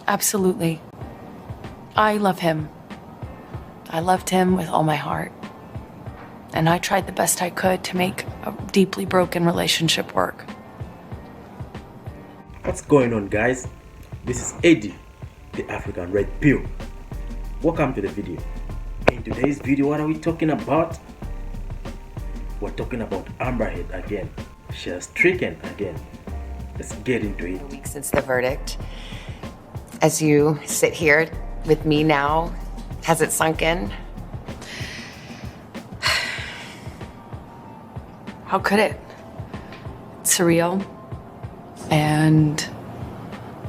Absolutely. I love him. I loved him with all my heart. And I tried the best I could to make a deeply broken relationship work. What's going on, guys? This is Eddie, the African Red Pill. Welcome to the video. In today's video, what are we talking about? We're talking about Amber Heard again. She has stricken again. Let's get into it. A week since the verdict. As you sit here with me now, has it sunk in? How could it? It's surreal and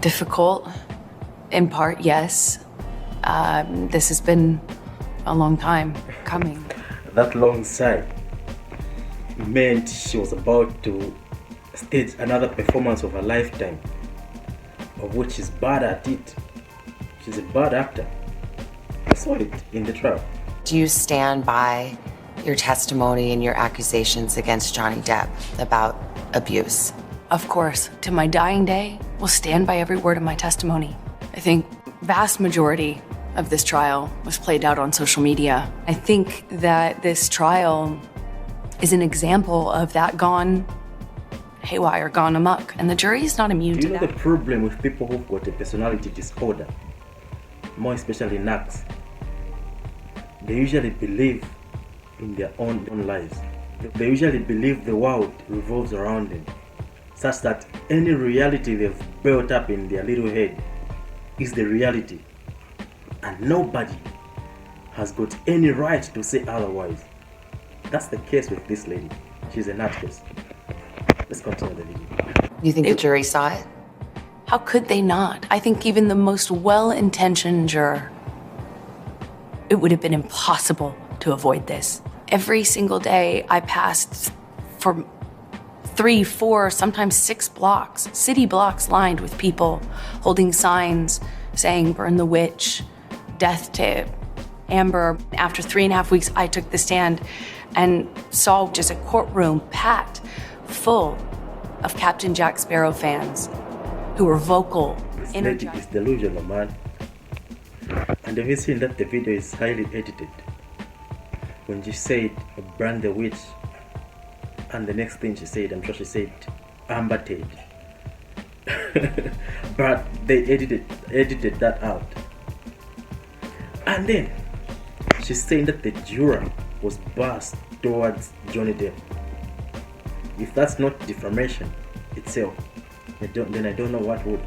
difficult. In part, yes. This has been a long time coming. That long sigh meant she was about to stage another performance of a lifetime, of which she's bad at it. She's a bad actor. I saw it in the trial. Do you stand by your testimony and your accusations against Johnny Depp about abuse? Of course, to my dying day, will stand by every word of my testimony. I think vast majority of this trial was played out on social media. I think that this trial is an example of that gone haywire, gone amok, and the jury is not immune to that. You know the problem with people who've got a personality disorder, more especially narcs, they usually believe in their own lives. They usually believe the world revolves around them, such that any reality they've built up in their little head is the reality, and nobody has got any right to say otherwise. That's the case with this lady. She's an actress. Let's continue the video. You think the jury saw it? How could they not? I think even the most well-intentioned juror, it would have been impossible to avoid this. Every single day I passed for 3, 4, sometimes 6 blocks, city blocks lined with people holding signs saying, "Burn the witch," "Death to Amber." After 3.5 weeks, I took the stand and saw just a courtroom packed full of Captain Jack Sparrow fans who were vocal. This lady is delusional, man. And have you seen that the video is highly edited? When she said, "Burn the witch," and the next thing she said, I'm sure she said, "Amber Heard." But they edited that out. And then she's saying that the juror was biased towards Johnny Depp. If that's not defamation itself, then I don't know what would.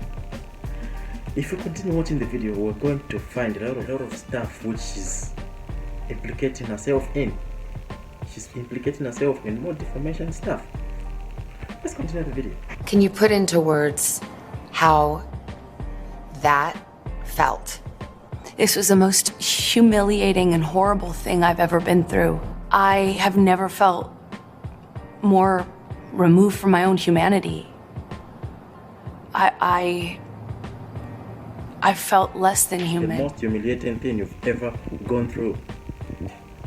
If you continue watching the video, we're going to find a lot of stuff which she's implicating herself in. She's implicating herself in more defamation stuff. Let's continue the video. Can you put into words how that felt? This was the most humiliating and horrible thing I've ever been through. I have never felt more removed from my own humanity. I felt less than human. The most humiliating thing you've ever gone through.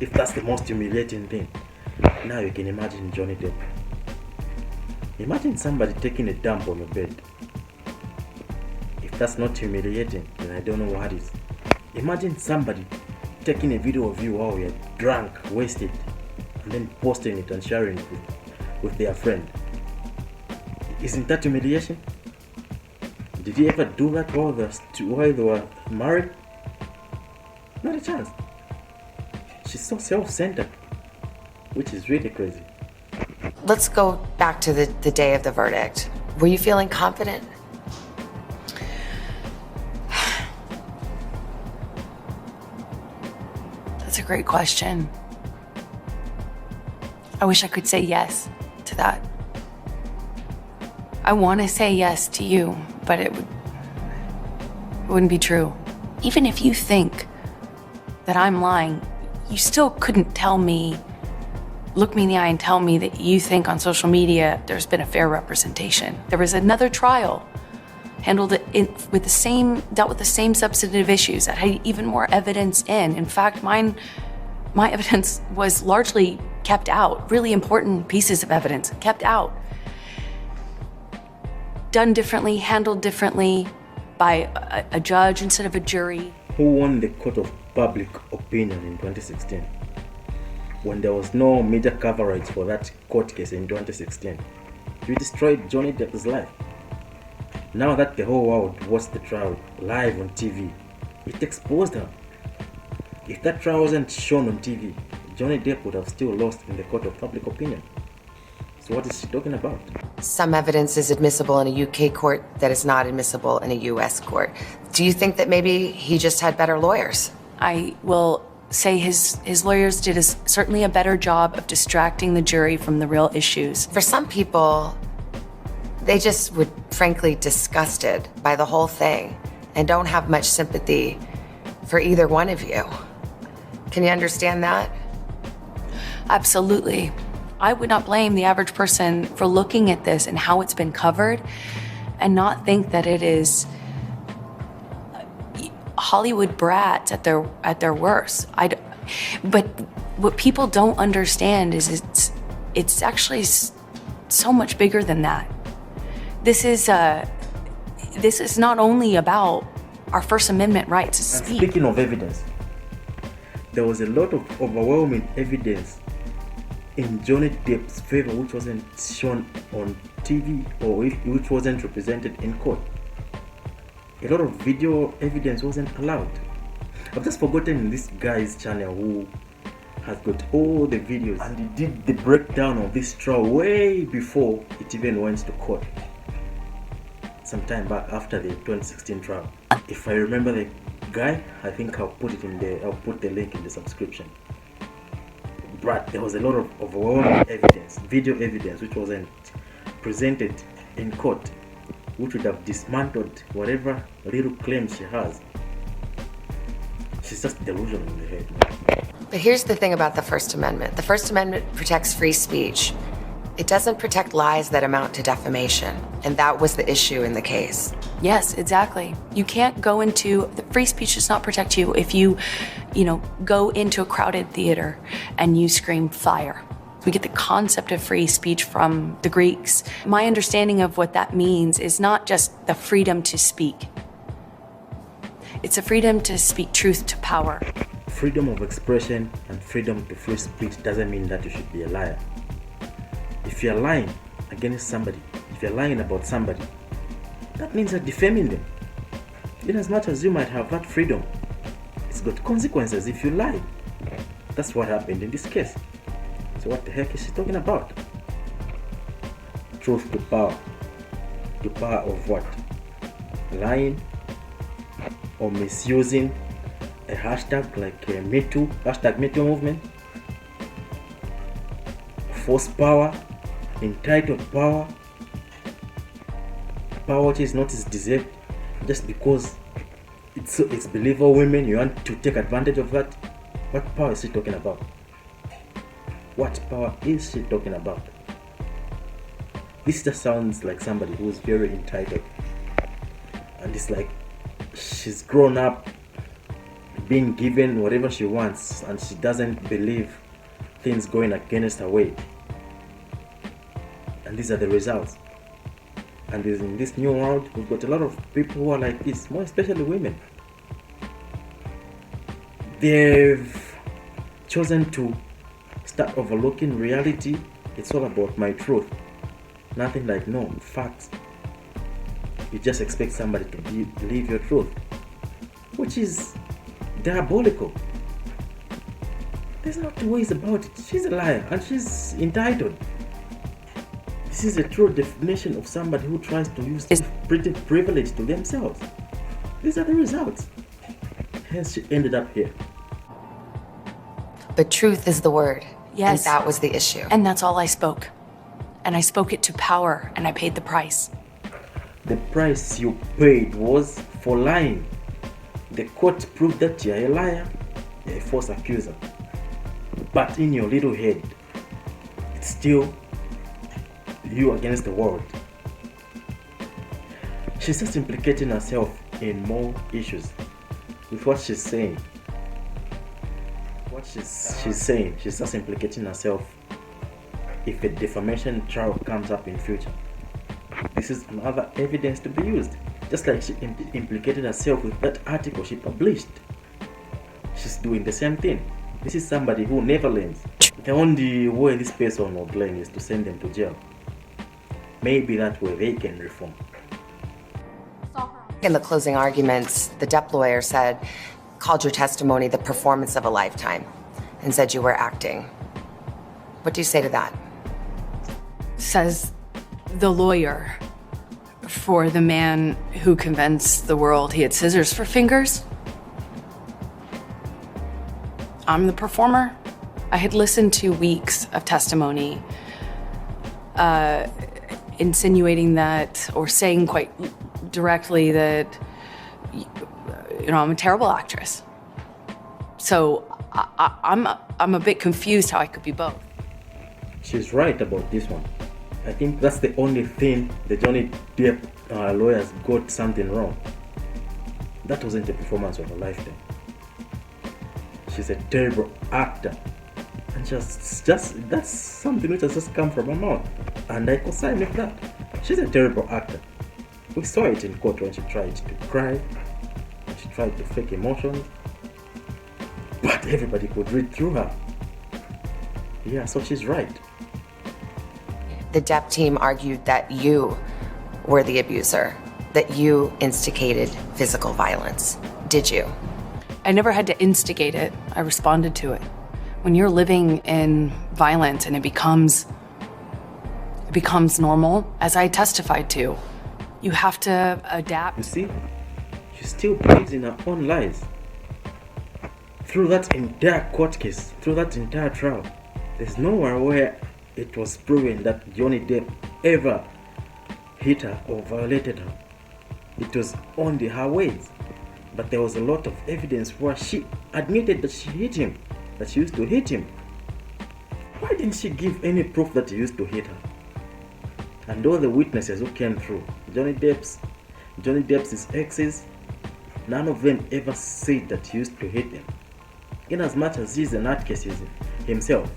If that's the most humiliating thing, now you can imagine Johnny Depp. Imagine somebody taking a dump on your bed. If that's not humiliating, then I don't know what is. Imagine somebody taking a video of you while you're drunk, wasted, and then posting it and sharing it with their friend. Isn't that humiliation? Did he ever do that while they were married? Not a chance. She's so self-centered, which is really crazy. Let's go back to the day of the verdict. Were you feeling confident? That's a great question. I wish I could say yes to that. I want to say yes to you, but it wouldn't be true. Even if you think that I'm lying, you still couldn't look me in the eye and tell me that you think on social media there's been a fair representation. There was another trial dealt with the same substantive issues that had even more evidence in. In fact, my evidence was largely kept out, really important pieces of evidence kept out. Done differently, handled differently by a judge instead of a jury. Who won the court of public opinion in 2016? When there was no media coverage for that court case in 2016, you destroyed Johnny Depp's life. Now that the whole world watched the trial live on TV, it exposed her. If that trial wasn't shown on TV, Johnny Depp would have still lost in the court of public opinion. So what is she talking about? Some evidence is admissible in a UK court that is not admissible in a US court. Do you think that maybe he just had better lawyers? I will say his lawyers did certainly a better job of distracting the jury from the real issues. For some people, they just were frankly disgusted by the whole thing and don't have much sympathy for either one of you. Can you understand that? Absolutely. I would not blame the average person for looking at this and how it's been covered and not think that it is Hollywood brats at their worst. But what people don't understand is it's actually so much bigger than that. This is not only about our First Amendment rights to And speak. speaking of evidence, there was a lot of overwhelming evidence in Johnny Depp's favor which wasn't shown on TV or which wasn't represented in court. A lot of video evidence wasn't allowed. I've just forgotten this guy's channel who has got all the videos, and he did the breakdown of this trial way before it even went to court. Some time back after the 2016 trial. If I remember the guy, I think I'll put the link in the subscription. But there was a lot of overwhelming evidence, video evidence, which wasn't presented in court, which would have dismantled whatever little claim she has. She's just delusional in the head, man. But here's the thing about the First Amendment. The First Amendment protects free speech. It doesn't protect lies that amount to defamation. And that was the issue in the case. Yes, exactly. You can't go into the free speech does not protect you if you go into a crowded theater and you scream fire. We get the concept of free speech from the Greeks. My understanding of what that means is not just the freedom to speak. It's a freedom to speak truth to power. Freedom of expression and freedom to free speech doesn't mean that you should be a liar. If you're lying against somebody, if you're lying about somebody, that means you're defaming them. In as much as you might have that freedom, it's got consequences if you lie. That's what happened in this case. So what the heck is she talking about? Truth to power. To power of what? Lying or misusing a hashtag like #MeToo, #MeToo movement. Force power, entitled power, power which is not deserved just because it's believer women, you want to take advantage of that. What power is she talking about? What power is she talking about? This just sounds like somebody who's very entitled, and it's like she's grown up being given whatever she wants and she doesn't believe things going against her way. And these are the results. And in this new world, we've got a lot of people who are like this, more especially women. They've chosen to start overlooking reality. It's all about my truth. Nothing like no facts. You just expect somebody to believe your truth, which is diabolical. There's no two ways about it. She's a liar and she's entitled. This is a true definition of somebody who tries to use privilege to themselves. These are the results. Hence she ended up here. But truth is the word. Yes. And that was the issue. And that's all I spoke. And I spoke it to power, and I paid the price. The price you paid was for lying. The court proved that you're a liar, you're a false accuser. But in your little head, it's still you against the world. She's just implicating herself in more issues with what she's saying. What she's saying, she's just implicating herself if a defamation trial comes up in future. This is another evidence to be used. Just like she implicated herself with that article she published. She's doing the same thing. This is somebody who never learns. The only way this person will learn is to send them to jail. Maybe that way they can reform. In the closing arguments, the Depp lawyer called your testimony the performance of a lifetime and said you were acting. What do you say to that? Says the lawyer for the man who convinced the world he had scissors for fingers. I'm the performer. I had listened to weeks of testimony insinuating that, or saying quite directly that, I'm a terrible actress. So I'm a bit confused how I could be both. She's right about this one. I think that's the only thing the Johnny Depp lawyers got something wrong. That wasn't a performance of a lifetime. She's a terrible actor. And just that's something which has just come from her mouth. And I co-sign with that. She's a terrible actor. We saw it in court when she tried to cry, when she tried to fake emotions. But everybody could read through her. Yeah, so she's right. The Depp team argued that you were the abuser, that you instigated physical violence. Did you? I never had to instigate it. I responded to it. When you're living in violence and it becomes normal, as I testified to, you have to adapt. You see, she still believes in her own lies. Through that entire court case, through that entire trial, there's nowhere where it was proven that Johnny Depp ever hit her or violated her. It was only her ways. But there was a lot of evidence where she admitted that she hit him, that she used to hit him. Why didn't she give any proof that he used to hit her? And all the witnesses who came through, Johnny Depp's exes, none of them ever said that he used to hit them. In as much as he's an artist himself,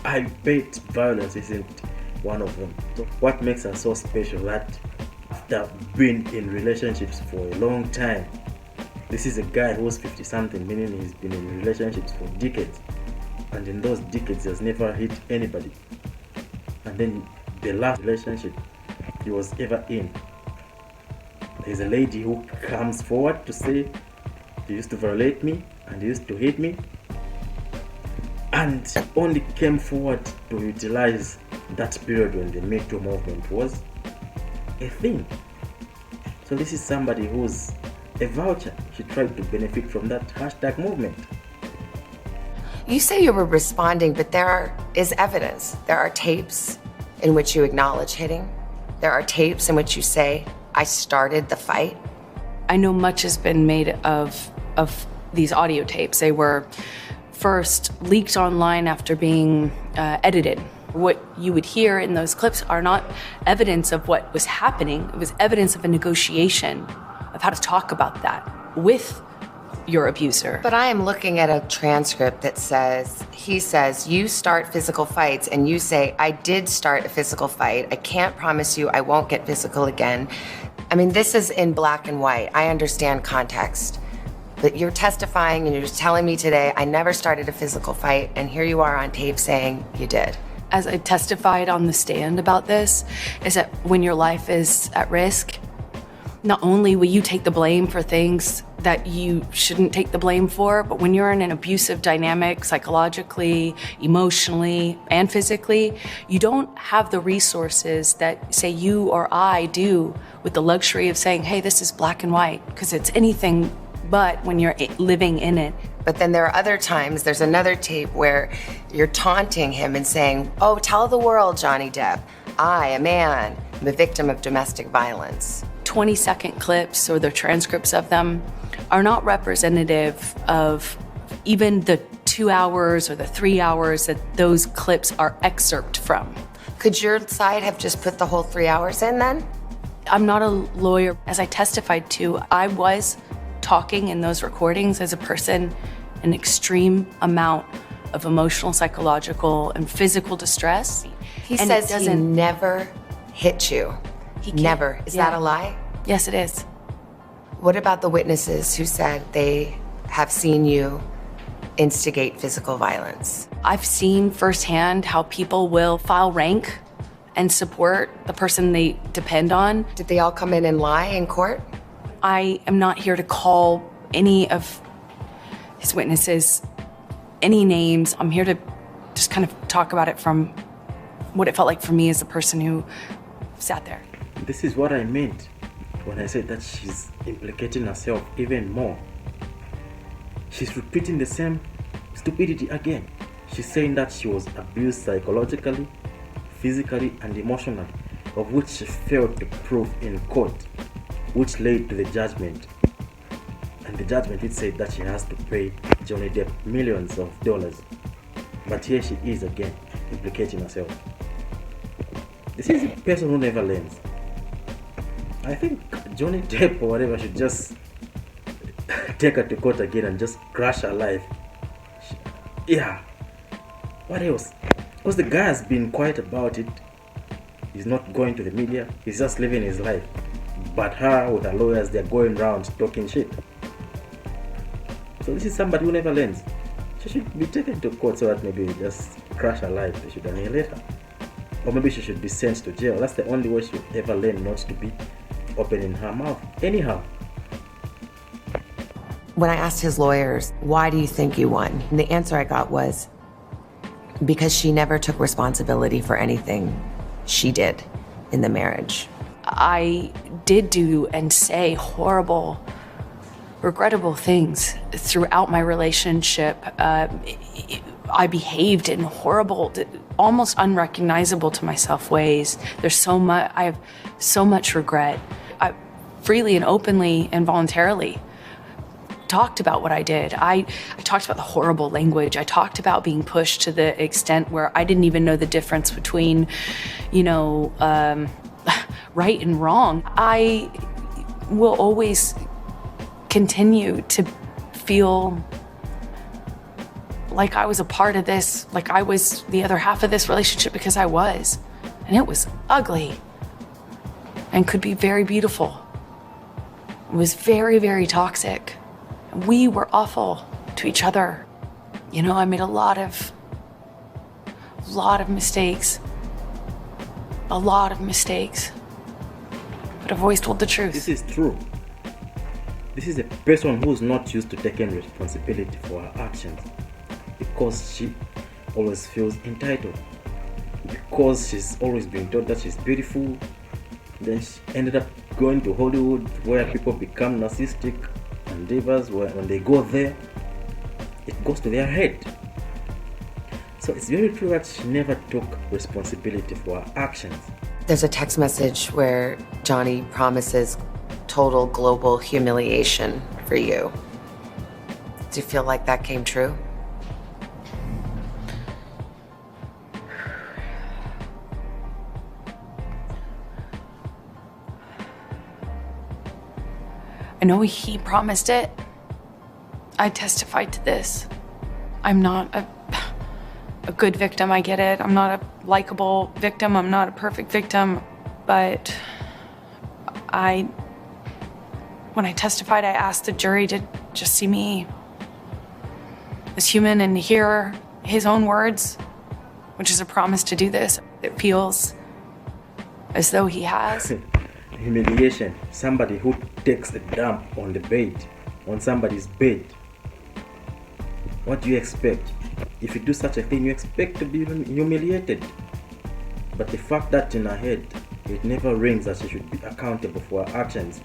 I bet violence isn't one of them. So what makes her so special that after being in relationships for a long time, this is a guy who's 50-something, meaning he's been in relationships for decades. And in those decades, he has never hit anybody. And then the last relationship he was ever in, there's a lady who comes forward to say, he used to violate me and he used to hit me, and only came forward to utilize that period when the Me Too movement was a thing. So this is somebody who's a voucher. She tried to benefit from that hashtag movement. You say you were responding, but there is evidence. There are tapes in which you acknowledge hitting. There are tapes in which you say, I started the fight. I know much has been made of these audio tapes. They were first leaked online after being edited. What you would hear in those clips are not evidence of what was happening. It was evidence of a negotiation of how to talk about that with your abuser. But I am looking at a transcript that he says, you start physical fights, and you say, I did start a physical fight. I can't promise you I won't get physical again. I mean, this is in black and white. I understand context. But you're testifying and you're just telling me today, I never started a physical fight, and here you are on tape saying you did. As I testified on the stand about this, is that when your life is at risk, not only will you take the blame for things that you shouldn't take the blame for, but when you're in an abusive dynamic, psychologically, emotionally, and physically, you don't have the resources that, say, you or I do with the luxury of saying, hey, this is black and white, because it's anything but when you're living in it. But then there are other times, there's another tape where you're taunting him and saying, oh, tell the world, Johnny Depp, I, a man, am a victim of domestic violence. 20-second clips or the transcripts of them are not representative of even the 2 hours or the 3 hours that those clips are excerpt from. Could your side have just put the whole 3 hours in then? I'm not a lawyer. As I testified to, I was talking in those recordings as a person in extreme amount of emotional, psychological, and physical distress. He says he never hit you. He can't. Never. Is that a lie? Yes, it is. What about the witnesses who said they have seen you instigate physical violence? I've seen firsthand how people will file rank and support the person they depend on. Did they all come in and lie in court? I am not here to call any of his witnesses any names. I'm here to just kind of talk about it from what it felt like for me as a person who sat there. This is what I meant when I said that she's implicating herself even more. She's repeating the same stupidity again. She's saying that she was abused psychologically, physically, and emotionally, of which she failed to prove in court, which led to the judgment. And the judgment it said that she has to pay Johnny Depp millions of dollars. But here she is again, implicating herself. This is a person who never learns. I think Johnny Depp or whatever should just take her to court again and just crash her life. Yeah. What else? Because the guy has been quiet about it. He's not going to the media. He's just living his life. But her with her lawyers, they're going around talking shit. So this is somebody who never learns. She should be taken to court so that maybe just crash her life. They should annihilate her. Or maybe she should be sent to jail. That's the only way she would ever learn not to be opening her mouth. Anyhow. When I asked his lawyers, why do you think you won? And the answer I got was, because she never took responsibility for anything she did in the marriage. I did do and say horrible, regrettable things throughout my relationship. I behaved in horrible, almost unrecognizable to myself ways. I have so much regret. I freely and openly and voluntarily talked about what I did. I talked about the horrible language. I talked about being pushed to the extent where I didn't even know the difference between, right and wrong. I will always continue to feel like I was a part of this, like I was the other half of this relationship, because I was. And it was ugly and could be very beautiful. It was very, very toxic. We were awful to each other. I made a lot of mistakes. A lot of mistakes. But I've always told the truth. This is true. This is a person who's not used to taking responsibility for her actions, because she always feels entitled, because she's always been told that she's beautiful. Then she ended up going to Hollywood, where people become narcissistic and divas. When they go there, it goes to their head. So it's very true that she never took responsibility for her actions. There's a text message where Johnny promises total global humiliation for you. Do you feel like that came true? I know he promised it. I testified to this. I'm not a good victim, I get it. I'm not a likable victim. I'm not a perfect victim. But when I testified, I asked the jury to just see me as human and hear his own words, which is a promise to do this. It feels as though he has. Humiliation. Somebody who takes a dump on the bed, on somebody's bed. What do you expect? If you do such a thing, you expect to be humiliated. But the fact that in her head, it never rings that she should be accountable for her actions.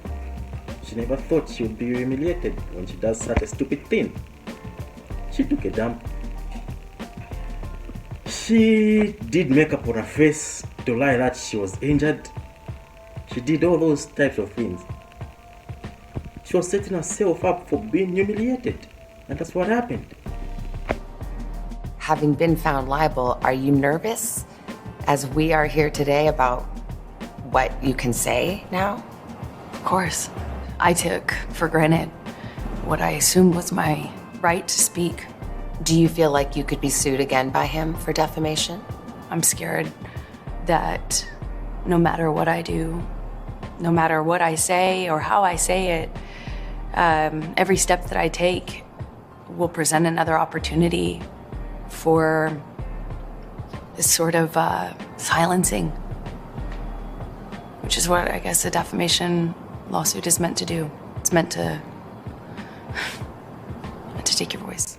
She never thought she would be humiliated when she does such a stupid thing. She took a dump. She did makeup on her face to lie that she was injured. She did all those types of things. She was setting herself up for being humiliated. And that's what happened. Having been found liable, are you nervous as we are here today about what you can say now? Of course. I took for granted what I assumed was my right to speak. Do you feel like you could be sued again by him for defamation? I'm scared that no matter what I do, No matter what I say or how I say it, every step that I take will present another opportunity for this sort of silencing, which is what I guess a defamation lawsuit is meant to do. It's meant to take your voice.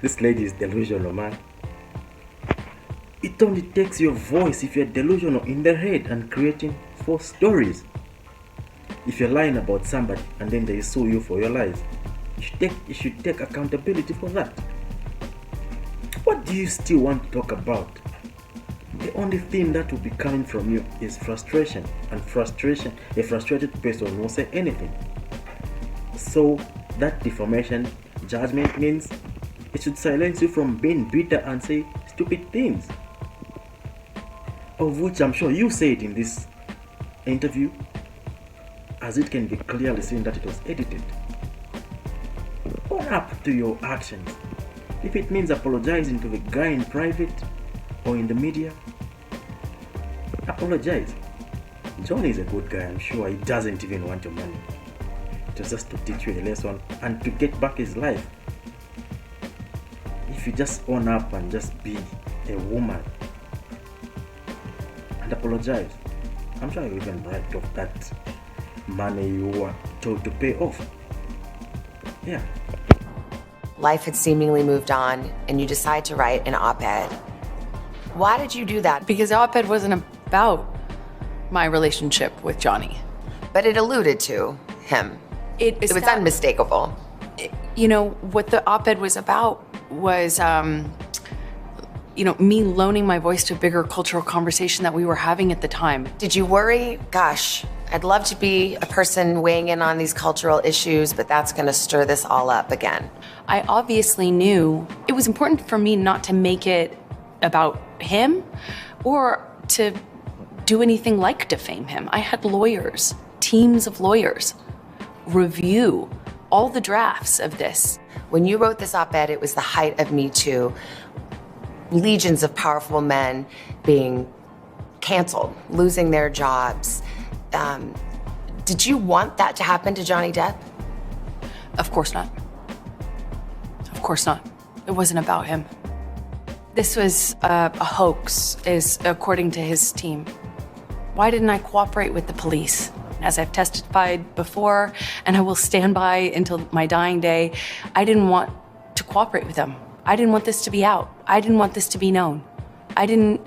This lady is delusional, man. It only takes your voice if you're delusional in their head and creating false stories. If you're lying about somebody and then they sue you for your lies, you should take accountability for that. What do you still want to talk about? The only thing that will be coming from you is frustration, and frustration, a frustrated person won't say anything. So that defamation judgment means it should silence you from being bitter and say stupid things, of which I'm sure you said in this interview, as it can be clearly seen that it was edited. Own up to your actions. If it means apologizing to the guy in private or in the media, apologize. Johnny is a good guy, I'm sure he doesn't even want your money. It was just to teach you a lesson and to get back his life. If you just own up and just be a woman and apologize, I'm sure you even write off that money you were told to pay off. Yeah. Life had seemingly moved on, and you decide to write an op-ed. Why did you do that? Because the op-ed wasn't about my relationship with Johnny. But it alluded to him. It was unmistakable. You know, what the op-ed was about was, me loaning my voice to a bigger cultural conversation that we were having at the time. Did you worry? Gosh, I'd love to be a person weighing in on these cultural issues, but that's going to stir this all up again. I obviously knew it was important for me not to make it about him or to do anything like defame him. I had lawyers, teams of lawyers, review all the drafts of this. When you wrote this op-ed, it was the height of Me Too. Legions of powerful men being canceled, losing their jobs. Did you want that to happen to Johnny Depp? Of course not. Of course not. It wasn't about him. This was a hoax, according to his team. Why didn't I cooperate with the police? As I've testified before, and I will stand by until my dying day, I didn't want to cooperate with them. I didn't want this to be out. I didn't want this to be known. I didn't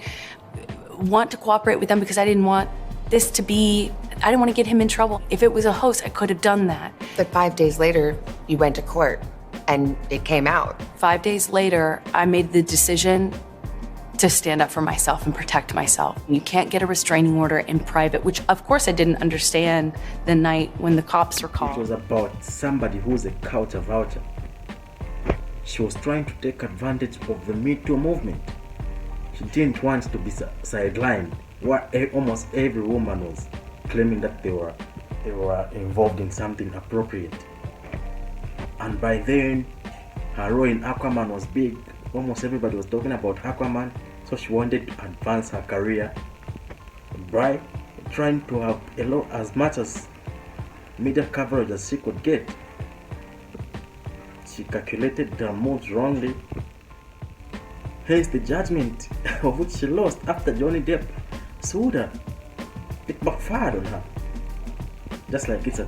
want to cooperate with them because I didn't want this to be, I didn't want to get him in trouble. If it was a hoax, I could have done that. But 5 days later, you went to court and it came out. 5 days later, I made the decision to stand up for myself and protect myself. You can't get a restraining order in private, which of course I didn't understand the night when the cops were called. It was about somebody who's a culture vulture. She was trying to take advantage of the Me Too movement. She didn't want to be sidelined, where almost every woman was claiming that they were involved in something appropriate. And by then, her role in Aquaman was big. Almost everybody was talking about Aquaman, so she wanted to advance her career by trying to have as much as media coverage as she could get. She calculated their moves wrongly, hence the judgment of which she lost after Johnny Depp sued her. It backfired on her, just like it's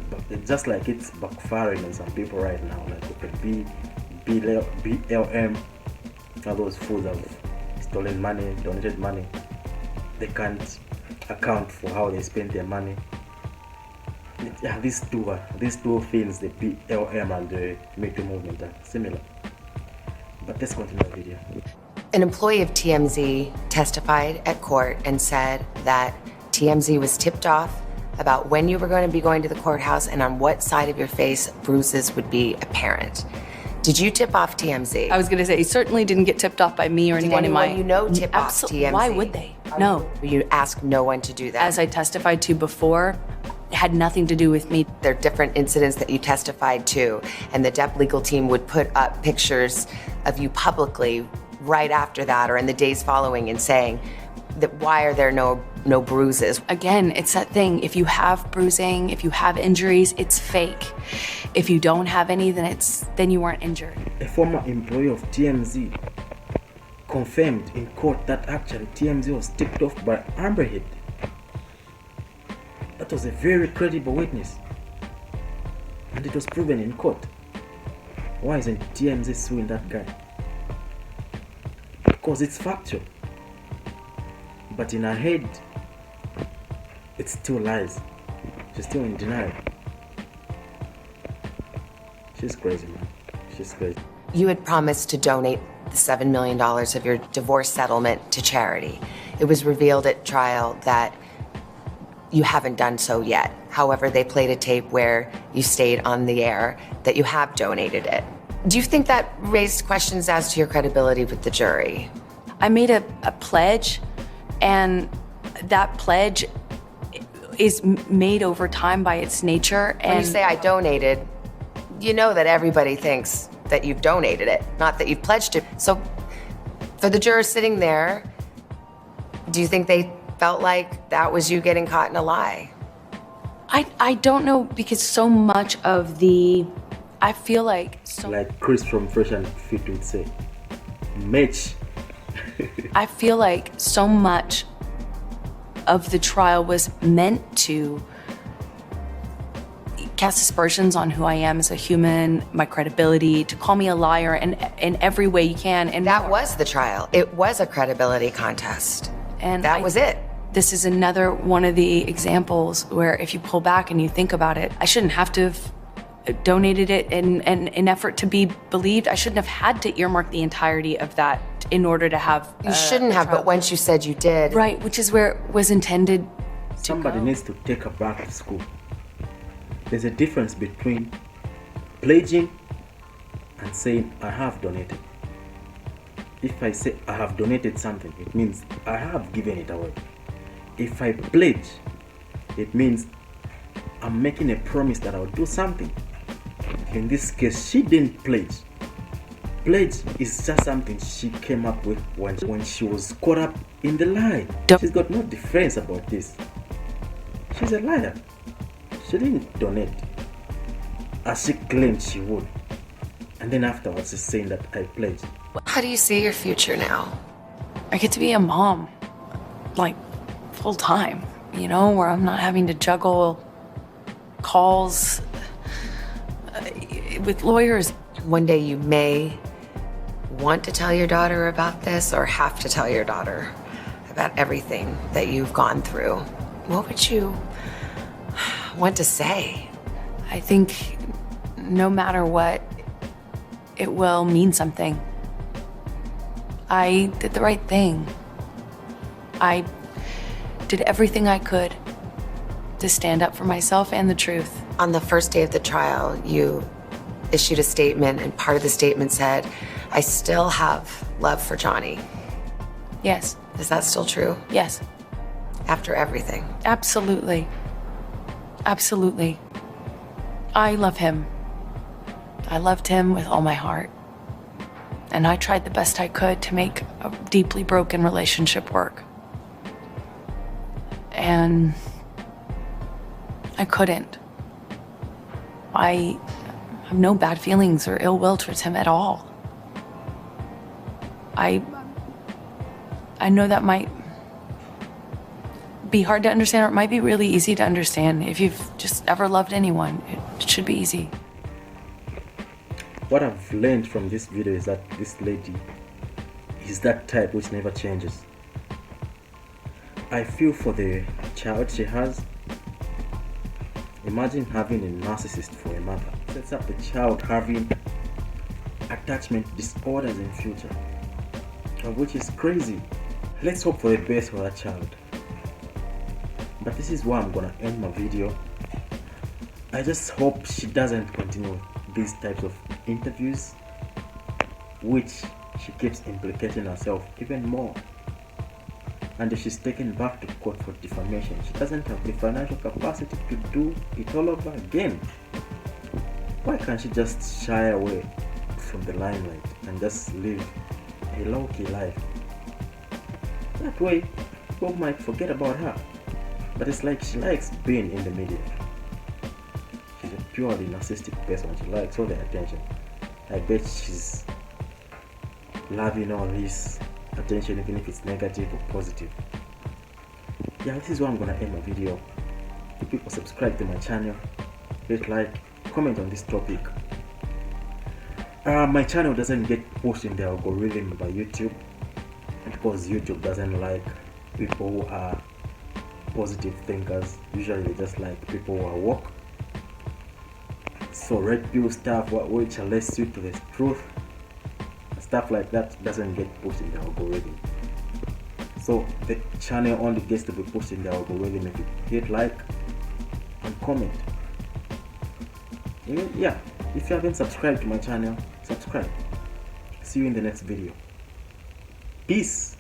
backfiring on some people right now, like BLM. All those fools have stolen money, donated money. They can't account for how they spend their money. Yeah, these two things, the BLM and the Me Too movement, are similar. But let's continue the video. An employee of TMZ testified at court and said that TMZ was tipped off about when you were going to be going to the courthouse and on what side of your face bruises would be apparent. Did you tip off TMZ? I was going to say, he certainly didn't get tipped off by me or anyone in my... Did anyone tip off TMZ? Why would they? No. You asked no one to do that? As I testified to before, it had nothing to do with me. There are different incidents that you testified to, and the Depp legal team would put up pictures of you publicly right after that or in the days following and saying, Why are there no bruises? Again, it's that thing. If you have bruising, if you have injuries, it's fake. If you don't have any, then you weren't injured. A former employee of TMZ confirmed in court that actually TMZ was tipped off by Amber Heard. That was a very credible witness, and it was proven in court. Why isn't TMZ suing that guy? Because it's factual. But in her head, it still lies. She's still in denial. She's crazy, man. She's crazy. You had promised to donate the $7 million of your divorce settlement to charity. It was revealed at trial that you haven't done so yet. However, they played a tape where you stayed on the air that you have donated it. Do you think that raised questions as to your credibility with the jury? I made a pledge, and that pledge is made over time by its nature. When you say I donated, you know that everybody thinks that you've donated it, not that you've pledged it. So for the jurors sitting there, do you think they felt like that was you getting caught in a lie? I don't know, because so much of I feel like like Chris from Fresh and Fit would say, Mitch. I feel like so much of the trial was meant to cast aspersions on who I am as a human, my credibility, to call me a liar in every way you can. And that was the trial. It was a credibility contest. And that was it. This is another one of the examples where if you pull back and you think about it, I shouldn't have to have donated it in an effort to be believed. I shouldn't have had to earmark the entirety of that in order to have. You shouldn't have, but once you said you did. Right, which is where it was intended. Somebody needs to take her back to school. There's a difference between pledging and saying I have donated. If I say I have donated something, it means I have given it away. If I pledge, it means I'm making a promise that I'll do something. In this case, she didn't pledge. Pledge is just something she came up with when she was caught up in the lie. She's got no defense about this. She's a liar. She didn't donate as she claimed she would. And then afterwards she's saying that I pledged. How do you see your future now? I get to be a mom, like full time, where I'm not having to juggle calls with lawyers. One day you may want to tell your daughter about this, or have to tell your daughter about everything that you've gone through. What would you want to say? I think no matter what, it will mean something. I did the right thing. I did everything I could to stand up for myself and the truth. On the first day of the trial, you issued a statement, and part of the statement said, I still have love for Johnny. Yes. Is that still true? Yes. After everything? Absolutely. Absolutely. I love him. I loved him with all my heart. And I tried the best I could to make a deeply broken relationship work. And I couldn't. I have no bad feelings or ill will towards him at all. I know that might be hard to understand, or it might be really easy to understand. If you've just ever loved anyone, it should be easy. What I've learned from this video is that this lady is that type which never changes. I feel for the child she has. Imagine having a narcissist for a mother. Sets up the child having attachment disorders in future, which is crazy. Let's hope for the best for that child. But this is where I'm gonna end my video. I just hope she doesn't continue these types of interviews, which she keeps implicating herself even more. And if she's taken back to court for defamation, she doesn't have the financial capacity to do it all over again. Why can't she just shy away from the limelight and just live a low-key life? That way, people might forget about her. But it's like she likes being in the media. She's a purely narcissistic person. She likes all the attention. I bet she's loving all this attention, even if it's negative or positive. Yeah, this is where I'm gonna end my video. If people subscribe to my channel, hit like, comment on this topic. My channel doesn't get pushed in the algorithm by YouTube because YouTube doesn't like people who are positive thinkers. Usually they just like people who are woke. So red pill stuff which are less sweet to the truth, stuff like that doesn't get pushed in the algorithm. So the channel only gets to be pushed in the algorithm if you hit like and comment. Yeah, if you haven't subscribed to my channel, subscribe. See you in the next video. Peace.